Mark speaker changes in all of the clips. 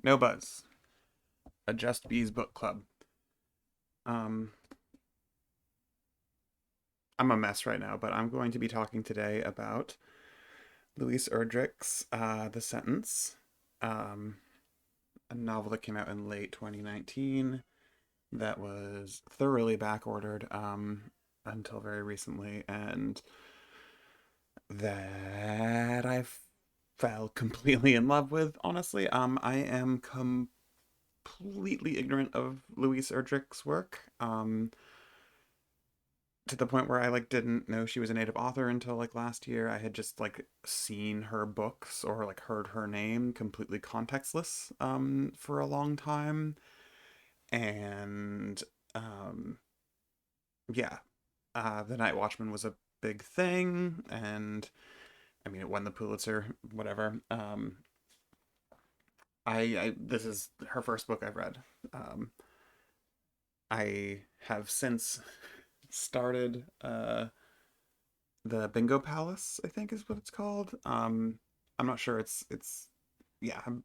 Speaker 1: No Buzz, a Just Bees book club. Um, I'm a mess right now, but I'm going to be talking today about Louise Erdrich's The Sentence, um, a novel that came out in late 2019 that was thoroughly backordered until very recently, and that I fell completely in love with, honestly. I am completely ignorant of Louise Erdrich's work. To the point where I didn't know she was a native author until last year. I had just seen her books or heard her name completely contextless for a long time. And um yeah, The Night Watchman was a big thing, and I mean it won the Pulitzer, whatever. I this is her first book I've read. Um I have since started the Bingo Palace, I think is what it's called. I'm not sure. It's yeah. I'm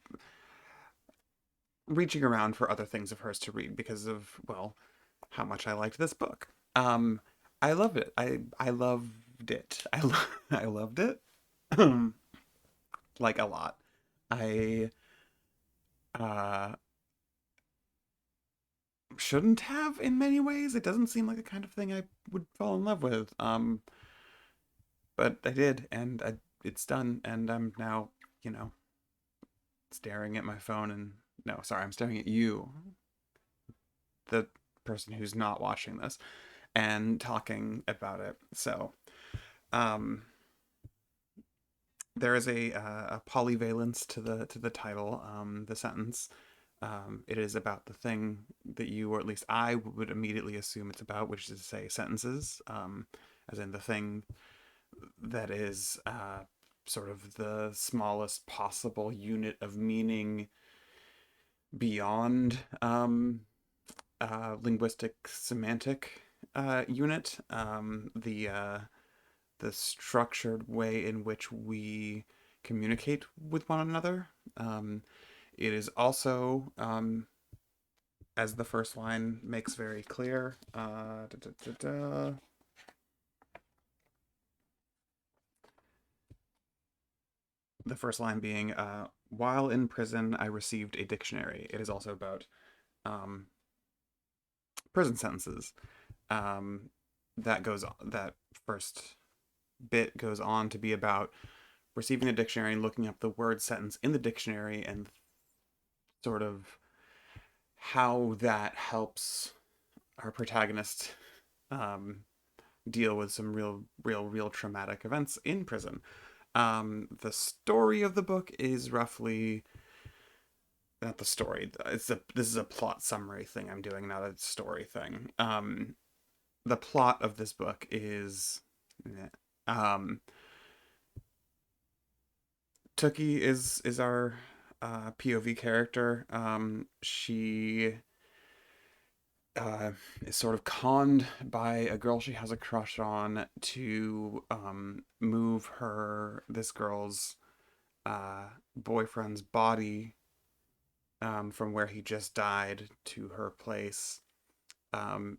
Speaker 1: reaching around for other things of hers to read because of how much I liked this book. Um, I loved it. I loved it. I loved it. Like a lot. I uh shouldn't have in many ways. It doesn't seem like the kind of thing I would fall in love with. But I did, and it's done, and I'm now, you know, staring at my phone and no, sorry, I'm staring at you, the person who's not watching this, and talking about it. So, um, there is a polyvalence to the title, the sentence. It is about the thing that you, or at least I, would immediately assume it's about, which is to say sentences, as in the thing that is sort of the smallest possible unit of meaning beyond linguistic semantic unit, the structured way in which we communicate with one another. It is also, as the first line makes very clear, the first line being, while in prison, I received a dictionary. It is also about um, prison sentences. Um, that goes on, that first bit goes on to be about receiving a dictionary and looking up the word sentence in the dictionary and sort of how that helps our protagonist um, deal with some real traumatic events in prison. The story of the book is roughly not the story. This is a plot summary thing I'm doing, not a story thing. The plot of this book is, um, Tookie is our POV character. She is sort of conned by a girl she has a crush on to move this girl's boyfriend's body from where he just died to her place. Um,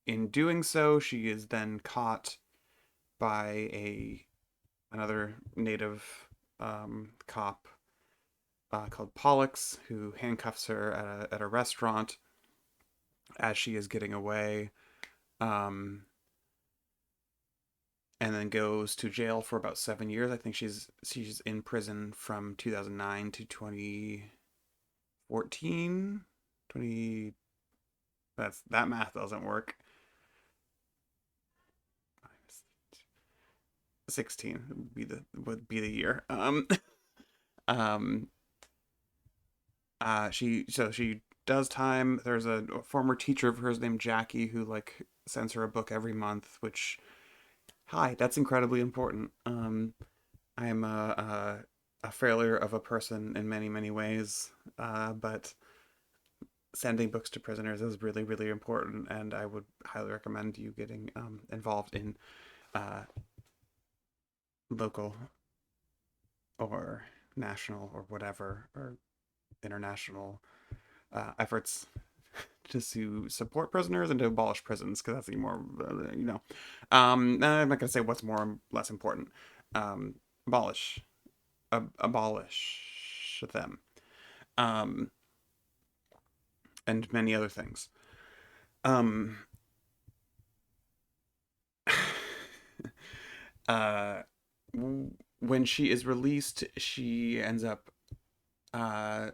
Speaker 1: in doing so, she is then caught by a another native cop called Pollux, who handcuffs her at a restaurant as she is getting away, um, and then goes to jail for about 7 years. I think she's in prison from 2009 to 2014. 20 that math doesn't work. 16 would be the year. Um, she does time. There's a former teacher of hers named Jackie who sends her a book every month, which hi, that's incredibly important. I am a failure of a person in many ways, but sending books to prisoners is really important, and I would highly recommend you getting involved in uh, local or national or whatever or international efforts to support prisoners and to abolish prisons, because that's the more, I'm not going to say what's more less important. Um, abolish, abolish them, um, and many other things. Um, uh, when she is released, she ends up uh,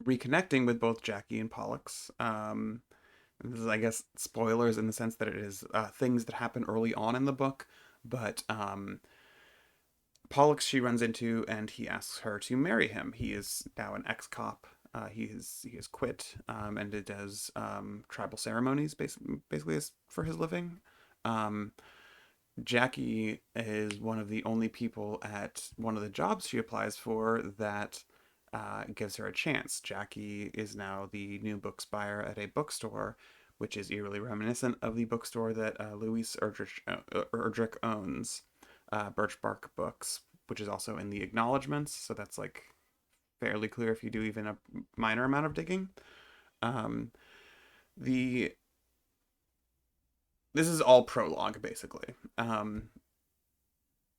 Speaker 1: reconnecting with both Jackie and Pollux. This is, I guess, spoilers in the sense that it is things that happen early on in the book, but Pollux she runs into, and he asks her to marry him. He is now an ex-cop. He has quit, and it does tribal ceremonies basically for his living. Um, Jackie is one of the only people at one of the jobs she applies for that gives her a chance. Jackie is now the new book buyer at a bookstore, which is eerily reminiscent of the bookstore that Louise Erdrich owns, Birchbark Books, which is also in the acknowledgments. So that's like fairly clear if you do even a minor amount of digging. Um, the This is all prologue basically.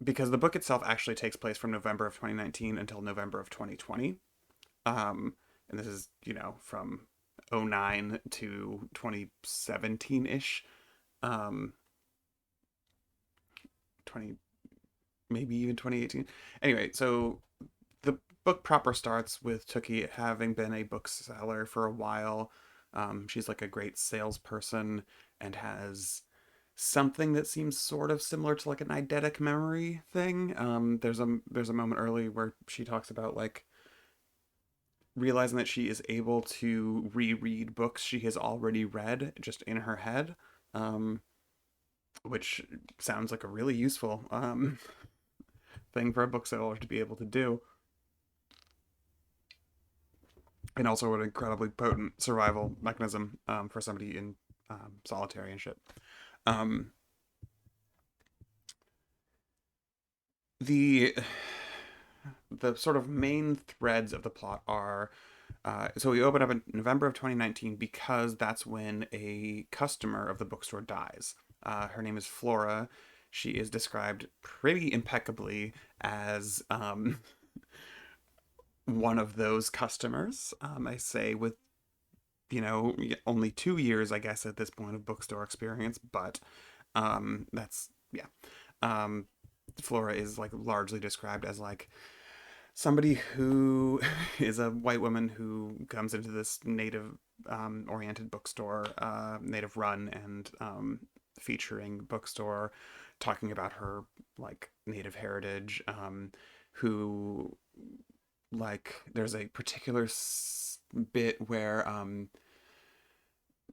Speaker 1: Because the book itself actually takes place from November of 2019 until November of 2020. And this is, from '09 to 2017 ish. 20, maybe even 2018. Anyway, so the book proper starts with Tookie having been a bookseller for a while. She's like a great salesperson and has something that seems sort of similar to like an eidetic memory thing. There's a moment early where she talks about like realizing that she is able to reread books she has already read just in her head, um, which sounds like a really useful thing for a bookseller to be able to do, and also an incredibly potent survival mechanism for somebody in solitary and shit. Um, the the sort of main threads of the plot are so we open up in November of 2019 because that's when a customer of the bookstore dies. Her name is Flora. She is described pretty impeccably as one of those customers. I say with, only 2 years, I guess, at this point of bookstore experience, but that's, yeah. Um, Flora is like largely described as like somebody who is a white woman who comes into this native oriented bookstore, native run and featuring bookstore, talking about her like native heritage, who like there's a particular bit where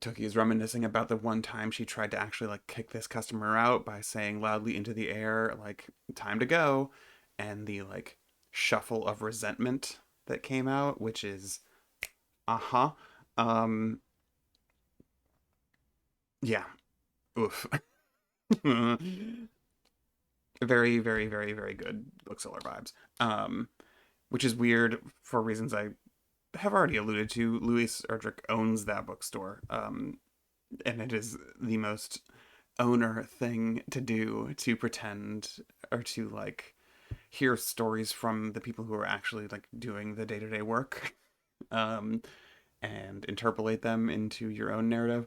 Speaker 1: Tookie is reminiscing about the one time she tried to actually like kick this customer out by saying loudly into the air like time to go, and the like shuffle of resentment that came out, which is uh-huh. Um yeah. Oof. Very, very, very, very good bookseller vibes. Which is weird for reasons I have already alluded to. Louis Erdrich owns that bookstore. And it is the most owner thing to do, to pretend or to like hear stories from the people who are actually like doing the day-to-day work, um, and interpolate them into your own narrative.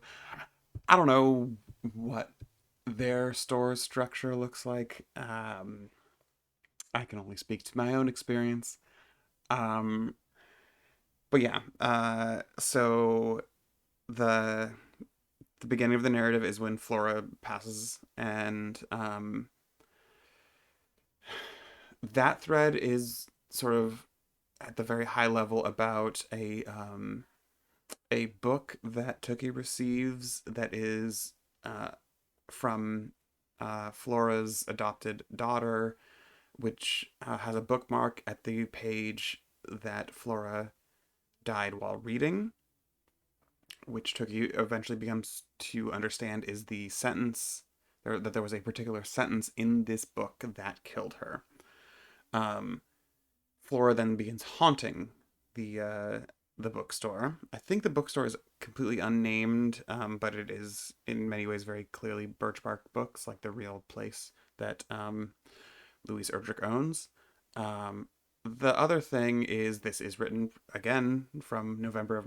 Speaker 1: I don't know what their store structure looks like. I can only speak to my own experience. Um, but yeah, so the the beginning of the narrative is when Flora passes, and that thread is sort of at the very high level about a book that Tookie receives that is from Flora's adopted daughter, which has a bookmark at the page that Flora died while reading, which Tookie eventually becomes to understand is the sentence, that there was a particular sentence in this book that killed her. Um, Flora then begins haunting the bookstore. I think the bookstore is completely unnamed, but it is in many ways very clearly Birchbark Books, like the real place that Louise Erdrich owns. Um, the other thing is this is written again from November of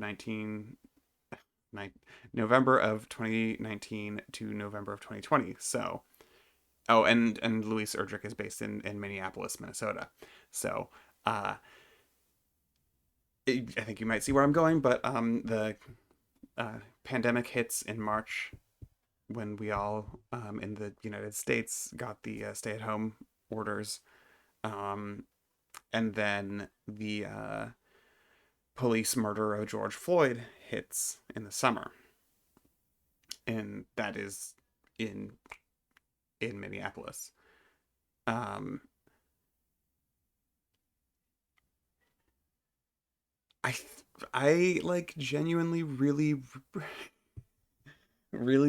Speaker 1: 2019 to November of 2020. So, oh, and Louise Erdrich is based in Minneapolis, Minnesota. So, uh, I think you might see where I'm going, but the pandemic hits in March when we all in the United States got the stay-at-home orders, um, and then the police murder of George Floyd hits in the summer, and that is in in Minneapolis. Um, I I like genuinely really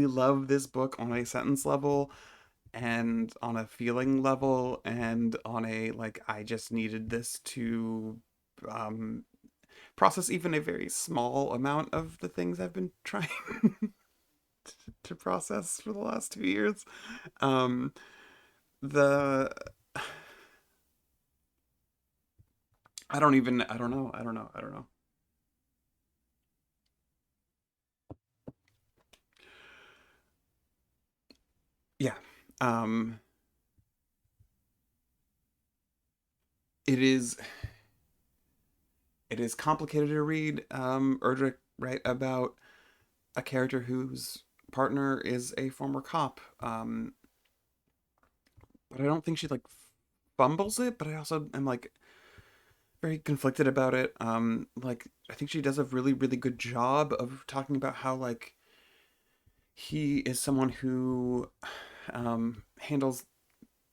Speaker 1: love this book on a sentence level and on a feeling level and on a like I just needed this to um process even a very small amount of the things I've been trying to process for the last 2 years. Um the I don't know. Yeah. Um it is it is complicated to read. Erdrich right about a character whose partner is a former cop. But I don't think she like fumbles it, but I also am like very conflicted about it. Like I think she does a really good job of talking about how like he is someone who handles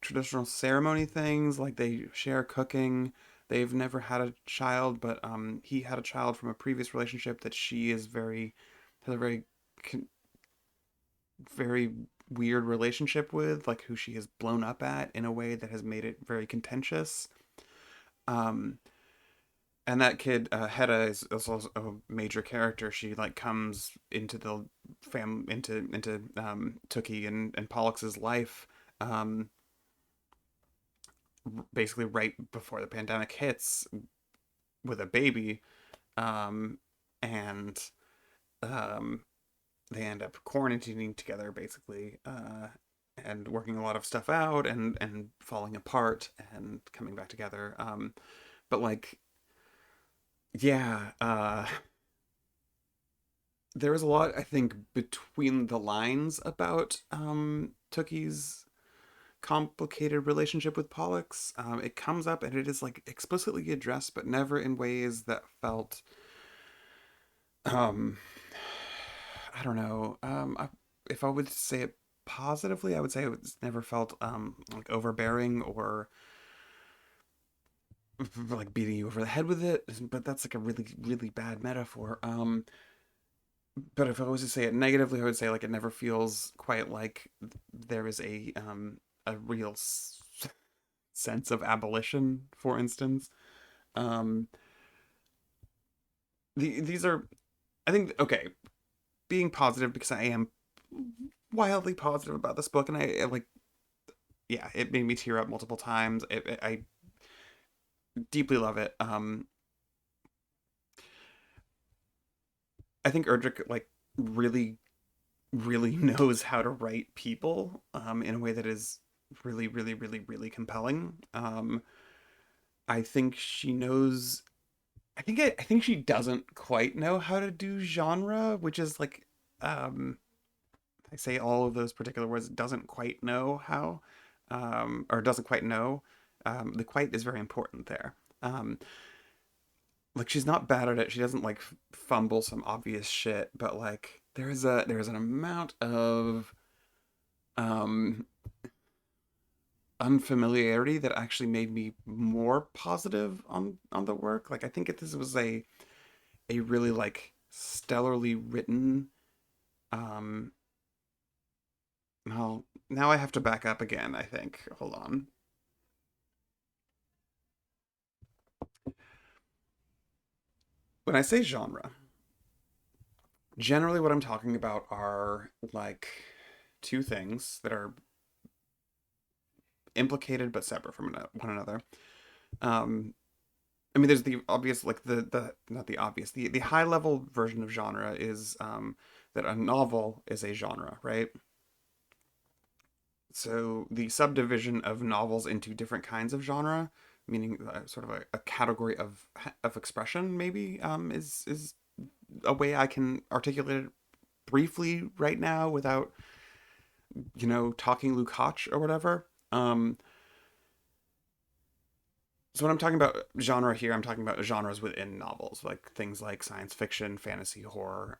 Speaker 1: traditional ceremony things, like they share cooking. They've never had a child, but he had a child from a previous relationship that she is very has a very weird relationship with, like who she has blown up at in a way that has made it very contentious. Um, and that kid Hedda is also a major character. She like comes into the into Tookie and Pollux's life, um, basically right before the pandemic hits with a baby, um, and um, they end up quarantining together basically, and working a lot of stuff out and falling apart and coming back together. But like, yeah, there was a lot I think between the lines about Tookie's complicated relationship with Pollux. It comes up and it is like explicitly addressed, but never in ways that felt um I don't know. If I would say it positively, I would say it's never felt like overbearing or like beating you over the head with it. But that's like a really bad metaphor. But if I was to say it negatively, I would say like it never feels quite like there is a real sense of abolition, for instance. Um, these are I think okay, being positive because I am wildly positive about this book, and I like yeah, it made me tear up multiple times. I deeply love it. I think Erdrich like really really knows how to write people in a way that is really compelling. I think she knows. I think she doesn't quite know how to do genre, which is like um, I say all of those particular words. Doesn't quite know how, or doesn't quite know. The quite is very important there. Um, like she's not bad at it. She doesn't like fumble some obvious shit, but like there is an amount of um unfamiliarity that actually made me more positive on the work. Like I think this was a really like stellarly written um well now I have to back up again, I think. Hold on. When I say genre, generally what I'm talking about are like two things that are implicated but separate from one another. Um, I mean, there's the obvious, like the not the obvious, the high level version of genre is that a novel is a genre, right? So the subdivision of novels into different kinds of genre, meaning sort of a category of expression, maybe is a way I can articulate it briefly right now without talking Luke Hotch or whatever. So when I'm talking about genre here, I'm talking about genres within novels, like things like science fiction, fantasy, horror,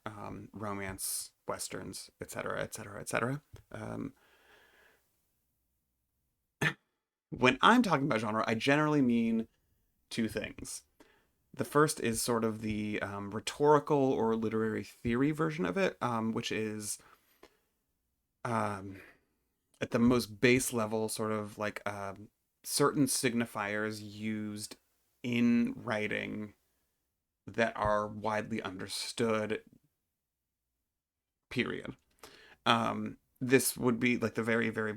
Speaker 1: romance, westerns, etc., etc., etc. When I'm talking about genre, I generally mean two things. The first is sort of the rhetorical or literary theory version of it, which is um, at the most base level, sort of like certain signifiers used in writing that are widely understood, period. This would be like the very, very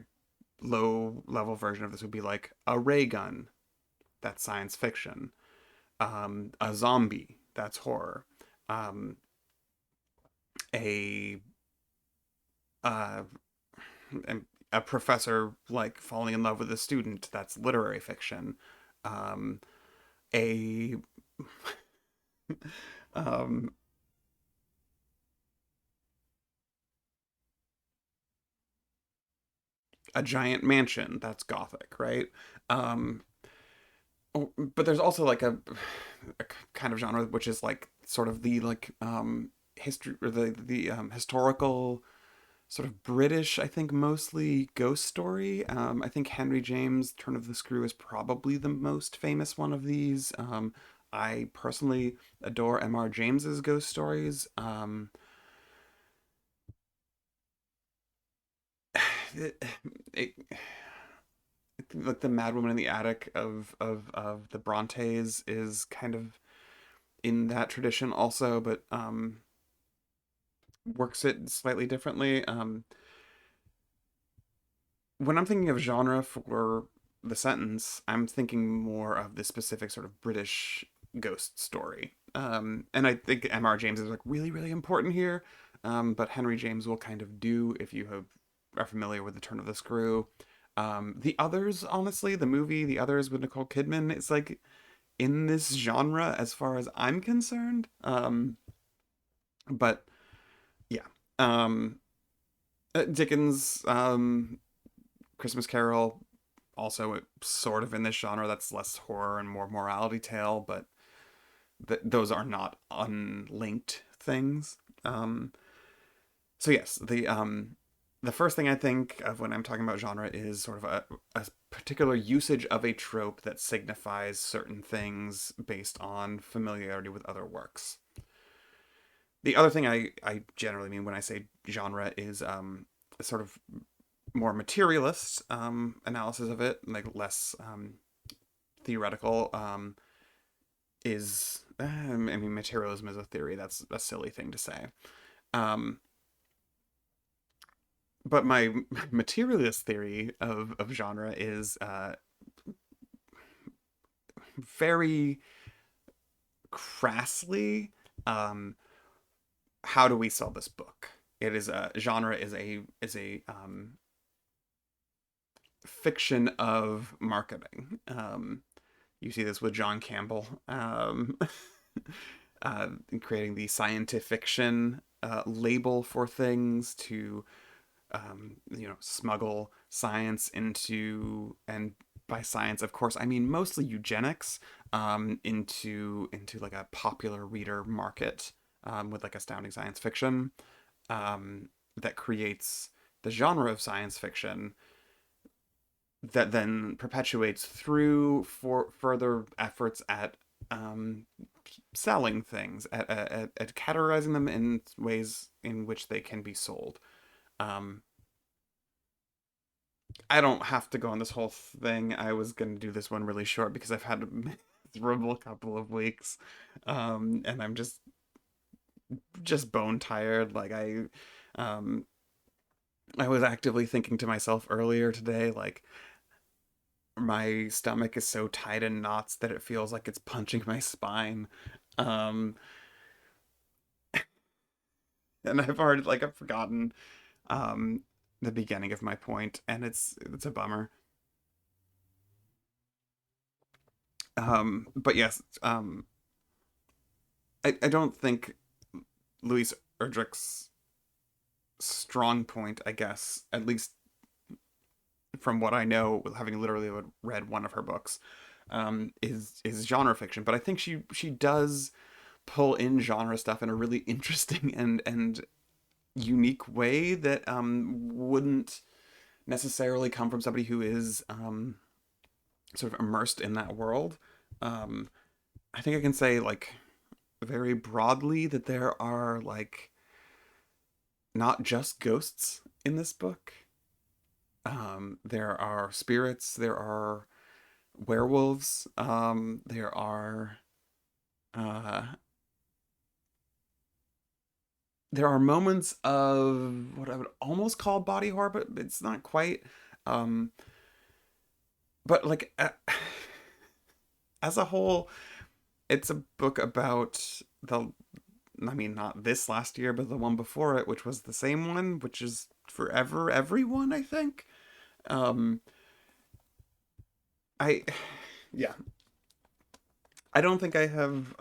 Speaker 1: low level version of this would be like a ray gun, that's science fiction. A zombie, that's horror. Um, a uh, a professor like falling in love with a student, that's literary fiction. Um, a um, a giant mansion, that's gothic, right? Um, but there's also like a kind of genre which is like sort of the like history or the historical sort of British, I think mostly ghost story. I think Henry James' Turn of the Screw is probably the most famous one of these. I personally adore M.R. James's ghost stories. It, it, like the Mad Woman in the Attic of the Brontes is kind of in that tradition also, but works it slightly differently. When I'm thinking of genre for the sentence, I'm thinking more of the specific sort of British ghost story. And I think M.R. James is like really, really important here. But Henry James will kind of do if you are familiar with The Turn of the Screw. The Others, honestly, the movie The Others with Nicole Kidman, it's like in this genre as far as I'm concerned. But yeah. Um, Dickens, Christmas Carol, also sort of in this genre that's less horror and more morality tale, but those are not unlinked things. So yes, the first thing I think of when I'm talking about genre is sort of a particular usage of a trope that signifies certain things based on familiarity with other works. The other thing I generally mean when I say genre is a sort of more materialist analysis of it, like less theoretical. Is I mean, materialism is a theory. That's a silly thing to say. Um, but my materialist theory of genre is very crassly. Um, how do we sell this book? It is a genre is a fiction of marketing. You see this with John Campbell, creating the scientific fiction label for things to smuggle science into, and by science, of course, I mean mostly eugenics, into like a popular reader market, with like astounding science fiction, that creates the genre of science fiction that then perpetuates through for further efforts at um, selling things, at categorizing them in ways in which they can be sold. Um, I don't have to go on this whole thing. I was going to do this one really short because I've had miserable couple of weeks. And I'm just bone tired. Um I was actively thinking to myself earlier today, like, my stomach is so tight in knots that it feels like it's punching my spine. Um, and I've forgotten um the beginning of my point, and it's a bummer. But yes, I don't think Louise Erdrich's strong point, I guess, at least from what I know, having literally read one of her books, is genre fiction. But I think she does pull in genre stuff in a really interesting and unique way that wouldn't necessarily come from somebody who is sort of immersed in that world. Um, I think I can say, like, very broadly that there are, like, not just ghosts in this book. There are spirits. There are werewolves. Uh, there are moments of what I would almost call body horror, but it's not quite. Um, but like as a whole, it's a book about the. I mean, not this last year, but the one before it, which was the same one, which is Forever Everyone, I think. Um, I, yeah, I don't think I have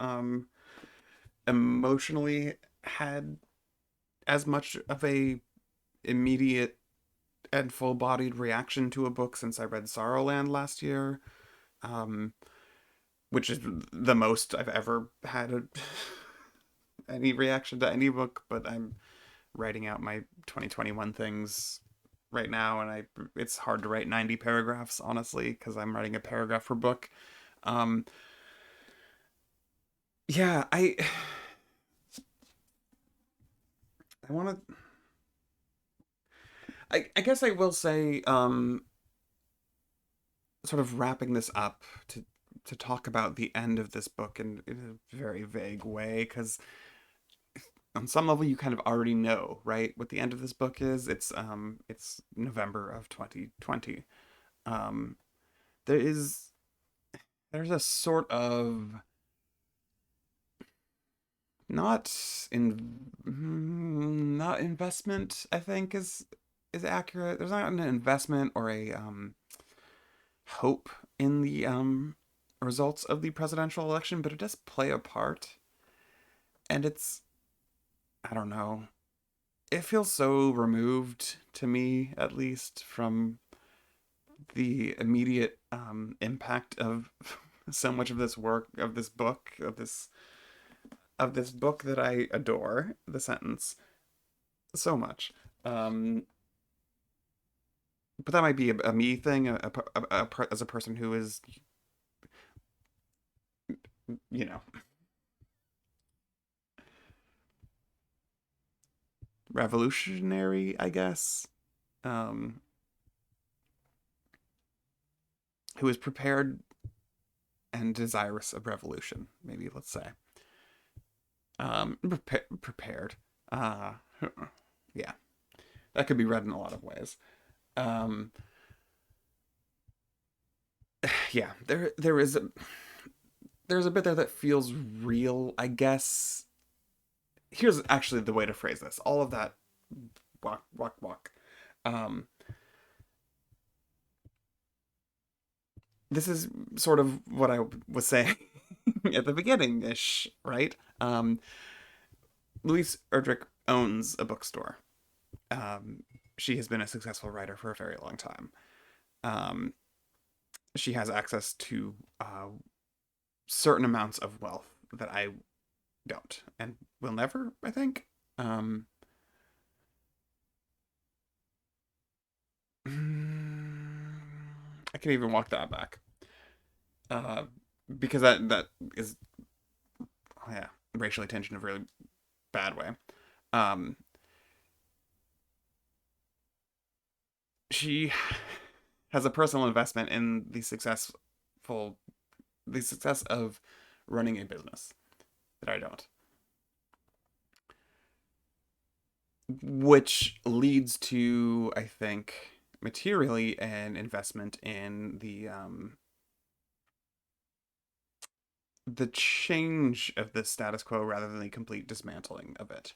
Speaker 1: emotionally had as much of a immediate and full-bodied reaction to a book since I read Sorrowland last year, um, which is the most I've ever had any reaction to any book. But I'm writing out my 2021 things right now, and it's hard to write 90 paragraphs honestly because I'm writing a paragraph per book. Um, yeah, I want to. I guess I will say, sort of wrapping this up to talk about the end of this book in a very vague way, because on some level you kind of already know, right, what the end of this book is. It's November of 2020. Um, there is there's a sort of not not investment, I think, is accurate. There's not an investment or a hope in the results of the presidential election, but it does play a part. And it's, I don't know, it feels so removed to me, at least, from the immediate impact of so much of this work, of this book, of this book that I adore, The Sentence, so much. Um, but that might be a me thing, as a person who is, you know, revolutionary, I guess. Um, who is prepared and desirous of revolution, maybe, let's say. Prepared. Uh, yeah, that could be read in a lot of ways. Um, yeah, there's a bit there that feels real, I guess. Here's actually the way to phrase this. All of that walk, walk, walk. Um, this is sort of what I was saying at the beginning ish, right? Louise Erdrich owns a bookstore. Um, she has been a successful writer for a very long time. Um, she has access to certain amounts of wealth that I don't and will never, I think. Um, I can even walk that back. Uh, because that is, oh yeah, racially tinged in a really bad way. Um, she has a personal investment in the successful the success of running a business that I don't, which leads to, I think, materially an investment in the change of the status quo rather than the complete dismantling of it,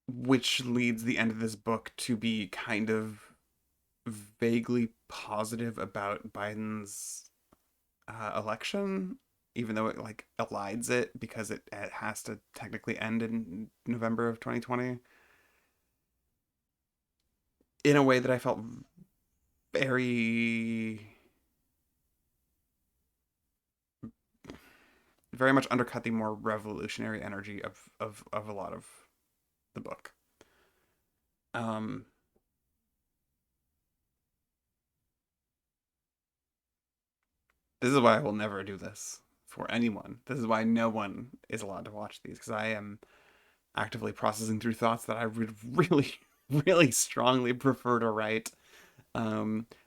Speaker 1: which leads the end of this book to be kind of vaguely positive about Biden's election, even though it like elides it because it has to technically end in November of 2020 in a way that I felt very, very much undercut the more revolutionary energy of a lot of the book. Um, this is why I will never do this for anyone. This is why no one is allowed to watch these because I am actively processing through thoughts that I would really, really strongly prefer to write.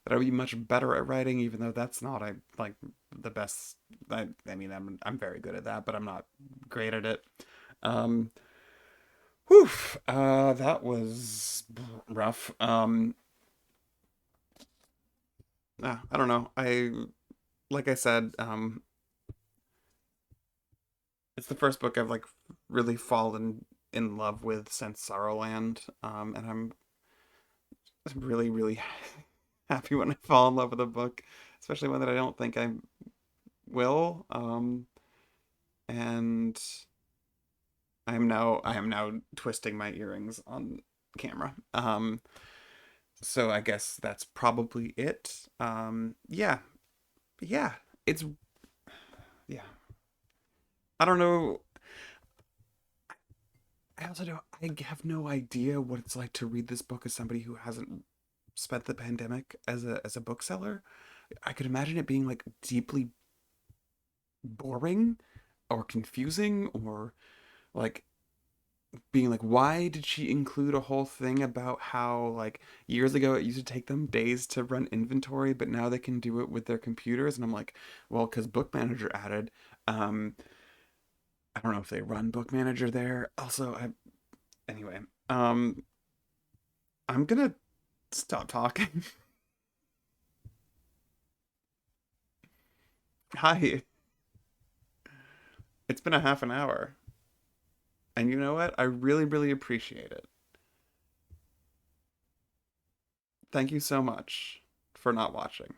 Speaker 1: That I would be much better at writing, even though that's not I like the best. I mean, I'm very good at that, but I'm not great at it. Um, Whew, that was rough. I don't know. Like I said, it's the first book I've like really fallen in love with since Sorrowland. And I'm really, really happy when I fall in love with a book, especially one that I don't think I will. And I am now twisting my earrings on camera. So I guess that's probably it. Yeah, yeah. It's yeah. I don't know. I also don't. I have no idea what it's like to read this book as somebody who hasn't spent the pandemic as a bookseller. I could imagine it being like deeply boring or confusing or like being like, why did she include a whole thing about how like years ago it used to take them days to run inventory, but now they can do it with their computers? And I'm like, well, because Book Manager added. Um, I don't know if they run Book Manager there. Also, anyway. Um, I'm gonna stop talking. Hi, it's been a half an hour, and you know what? I really, really appreciate it. Thank you so much for not watching.